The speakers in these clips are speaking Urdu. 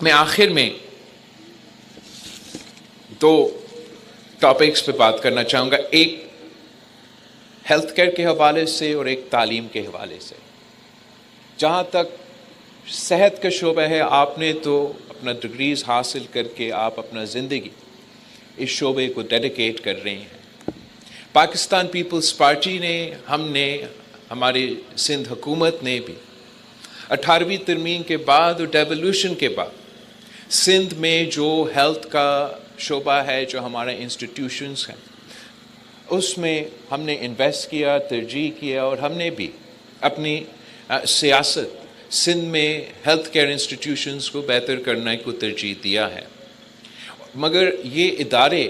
میں آخر میں دو ٹاپکس پہ بات کرنا چاہوں گا، ایک ہیلتھ کیئر کے حوالے سے اور ایک تعلیم کے حوالے سے۔ جہاں تک صحت کا شعبہ ہے، آپ نے تو اپنا ڈگریز حاصل کر کے آپ اپنا زندگی اس شعبے کو ڈیڈیکیٹ کر رہے ہیں۔ پاکستان پیپلز پارٹی نے، ہماری سندھ حکومت نے بھی 18ویں ترمیم کے بعد اور ڈیولوشن کے بعد سندھ میں جو ہیلتھ کا شعبہ ہے، جو ہمارے انسٹیٹیوشنز ہیں، اس میں ہم نے انویسٹ کیا، ترجیح کیا، اور ہم نے بھی اپنی سیاست سندھ میں ہیلتھ کیئر انسٹیٹیوشنز کو بہتر کرنے کو ترجیح دیا ہے۔ مگر یہ ادارے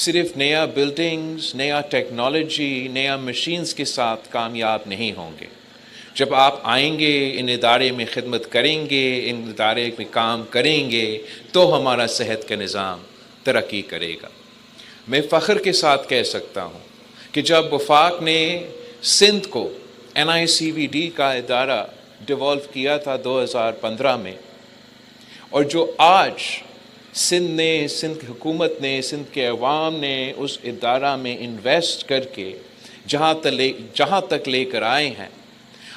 صرف نیا بلڈنگز، نیا ٹیکنالوجی، نیا مشینز کے ساتھ کامیاب نہیں ہوں گے۔ جب آپ آئیں گے، ان ادارے میں خدمت کریں گے، ان ادارے میں کام کریں گے، تو ہمارا صحت کا نظام ترقی کرے گا۔ میں فخر کے ساتھ کہہ سکتا ہوں کہ جب وفاق نے سندھ کو NICVD کا ادارہ ڈیولو کیا تھا 2015 میں، اور جو آج سندھ کی حکومت نے، سندھ کے عوام نے اس ادارہ میں انویسٹ کر کے جہاں تک لے کر آئے ہیں،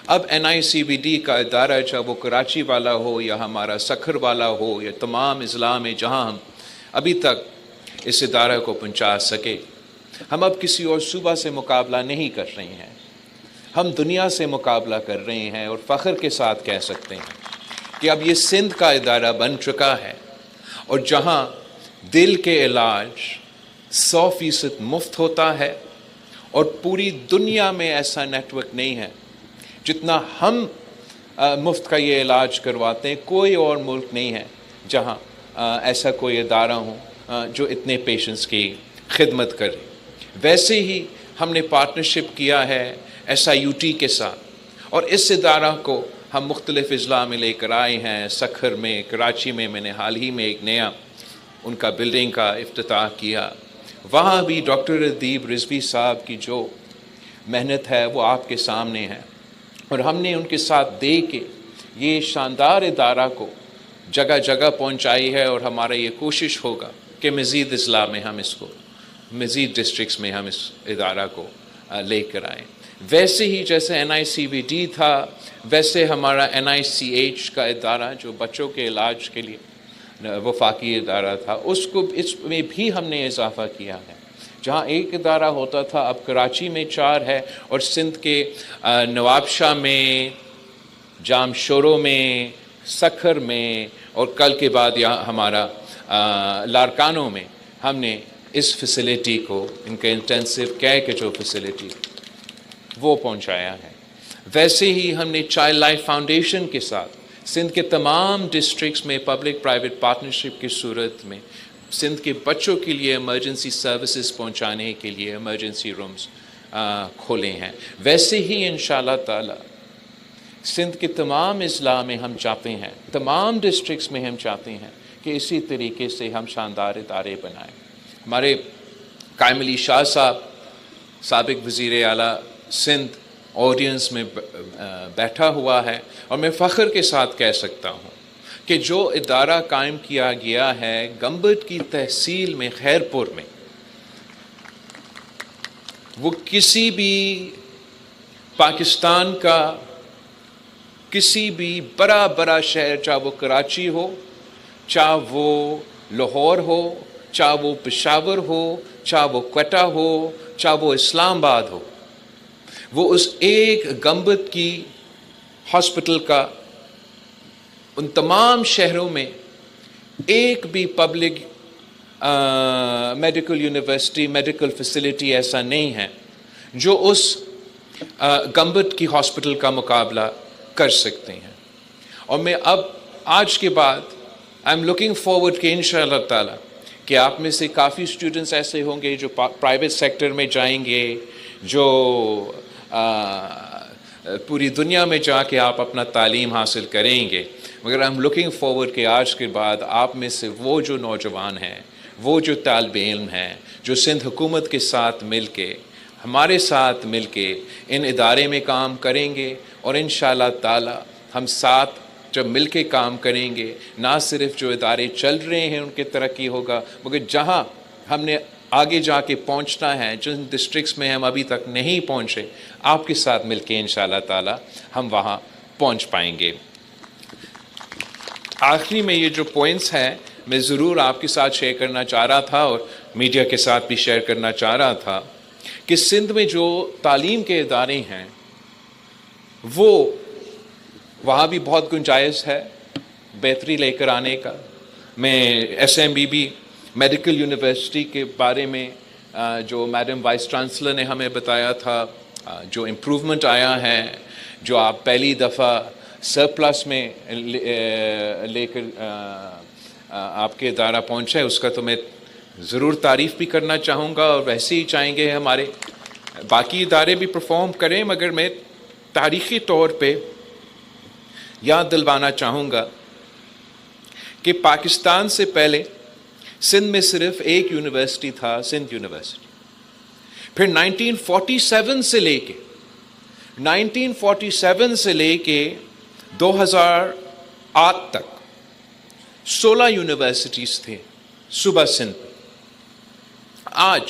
اب NICVD کا ادارہ، چاہے وہ کراچی والا ہو یا ہمارا سکھر والا ہو یا تمام اضلاع میں جہاں ہم ابھی تک اس ادارہ کو پہنچا سکے، ہم اب کسی اور صوبہ سے مقابلہ نہیں کر رہے ہیں، ہم دنیا سے مقابلہ کر رہے ہیں، اور فخر کے ساتھ کہہ سکتے ہیں کہ اب یہ سندھ کا ادارہ بن چکا ہے، اور جہاں دل کے علاج 100% مفت ہوتا ہے، اور پوری دنیا میں ایسا نیٹ ورک نہیں ہے جتنا ہم مفت کا یہ علاج کرواتے ہیں۔ کوئی اور ملک نہیں ہے جہاں ایسا کوئی ادارہ ہو جو اتنے پیشنٹس کی خدمت کرے۔ ویسے ہی ہم نے پارٹنرشپ کیا ہے SIUT کے ساتھ، اور اس ادارہ کو ہم مختلف اضلاع میں لے کر آئے ہیں۔ سکھر میں، کراچی میں نے حال ہی میں ایک نیا ان کا بلڈنگ کا افتتاح کیا۔ وہاں بھی ڈاکٹر ادیب رضوی صاحب کی جو محنت ہے وہ آپ کے سامنے ہے، اور ہم نے ان کے ساتھ دے کے یہ شاندار ادارہ کو جگہ جگہ پہنچائی ہے، اور ہمارا یہ کوشش ہوگا کہ مزید اضلاع میں ہم اس کو، مزید ڈسٹرکٹس میں ہم اس ادارہ کو لے کر آئیں۔ ویسے ہی جیسے NICVD تھا، ویسے ہمارا NICH کا ادارہ جو بچوں کے علاج کے لیے وفاقی ادارہ تھا، اس میں بھی ہم نے اضافہ کیا ہے۔ جہاں ایک ادارہ ہوتا تھا، اب کراچی میں 4 ہے، اور سندھ کے نواب شاہ میں، جام شورو میں، سکھر میں، اور کل کے بعد یہاں ہمارا لارکانوں میں ہم نے اس فیسلٹی کو، ان کا انٹینسو کیئر کے جو فیسلٹی وہ پہنچایا ہے۔ ویسے ہی ہم نے چائلڈ لائف فاؤنڈیشن کے ساتھ سندھ کے تمام ڈسٹرکٹس میں پبلک پرائیویٹ پارٹنرشپ کی صورت میں سندھ کے بچوں کے لیے ایمرجنسی سروسز پہنچانے کے لیے ایمرجنسی رومز کھولے ہیں۔ ویسے ہی انشاءاللہ تعالی سندھ کے تمام اضلاع میں ہم چاہتے ہیں، تمام ڈسٹرکٹس میں ہم چاہتے ہیں کہ اسی طریقے سے ہم شاندار ادارے بنائیں۔ ہمارے قائم علی شاہ صاحب، سابق وزیر اعلیٰ سندھ، آڈینس میں بیٹھا ہوا ہے، اور میں فخر کے ساتھ کہہ سکتا ہوں کہ جو ادارہ قائم کیا گیا ہے گمبٹ کی تحصیل میں، خیرپور میں، وہ کسی بھی پاکستان کا کسی بھی بڑا شہر، چاہے وہ کراچی ہو، چاہے وہ لاہور ہو، چاہے وہ پشاور ہو، چاہے وہ کوئٹہ ہو، چاہے وہ اسلام آباد ہو، وہ اس ایک گمبت کی ہاسپٹل کا ان تمام شہروں میں ایک بھی public medical university, medical facility ایسا نہیں ہے جو اس گمبت کی ہاسپٹل کا مقابلہ کر سکتے ہیں۔ اور میں اب آج کے بعد آئی ایم لوکنگ فارورڈ کہ انشاءاللہ تعالی کہ آپ میں سے کافی اسٹوڈنٹس ایسے ہوں گے جو پرائیویٹ سیکٹر میں جائیں گے، جو پوری دنیا میں جا کے آپ اپنا تعلیم حاصل کریں گے، مگر آئی ایم لوکنگ فارورڈ کہ آج کے بعد آپ میں سے وہ جو نوجوان ہیں، وہ جو طالب علم ہیں، جو سندھ حکومت کے ساتھ مل کے، ہمارے ساتھ مل کے ان ادارے میں کام کریں گے، اور انشاءاللہ تعالی ہم ساتھ جب مل کے کام کریں گے نہ صرف جو ادارے چل رہے ہیں ان کی ترقی ہوگا، مگر جہاں ہم نے آگے جا کے پہنچنا ہے، جن ڈسٹرکٹس میں ہم ابھی تک نہیں پہنچے، آپ کے ساتھ مل کے انشاءاللہ تعالی ہم وہاں پہنچ پائیں گے۔ آخری میں یہ جو پوائنٹس ہیں میں ضرور آپ کے ساتھ شیئر کرنا چاہ رہا تھا اور میڈیا کے ساتھ بھی شیئر کرنا چاہ رہا تھا کہ سندھ میں جو تعلیم کے ادارے ہیں وہ وہاں بھی بہت گنجائش ہے بہتری لے کر آنے کا۔ میں S M B B medical university کے بارے میں جو میڈم وائس چانسلر نے ہمیں بتایا تھا، جو امپروومنٹ آیا ہے، جو آپ پہلی دفعہ سرپلس میں لے کر آپ کے ادارہ پہنچے، اس کا تو میں ضرور تعریف بھی کرنا چاہوں گا، اور ویسے ہی چاہیں گے ہمارے باقی ادارے بھی پرفارم کریں، مگر میں تاریخی طور پہ یاد دلوانا چاہوں گا کہ پاکستان سے پہلے سندھ میں صرف ایک یونیورسٹی تھا، سندھ یونیورسٹی۔ پھر 1947 سے لے کے 2008 تک 16 یونیورسٹیز تھے صوبہ سندھ میں۔ آج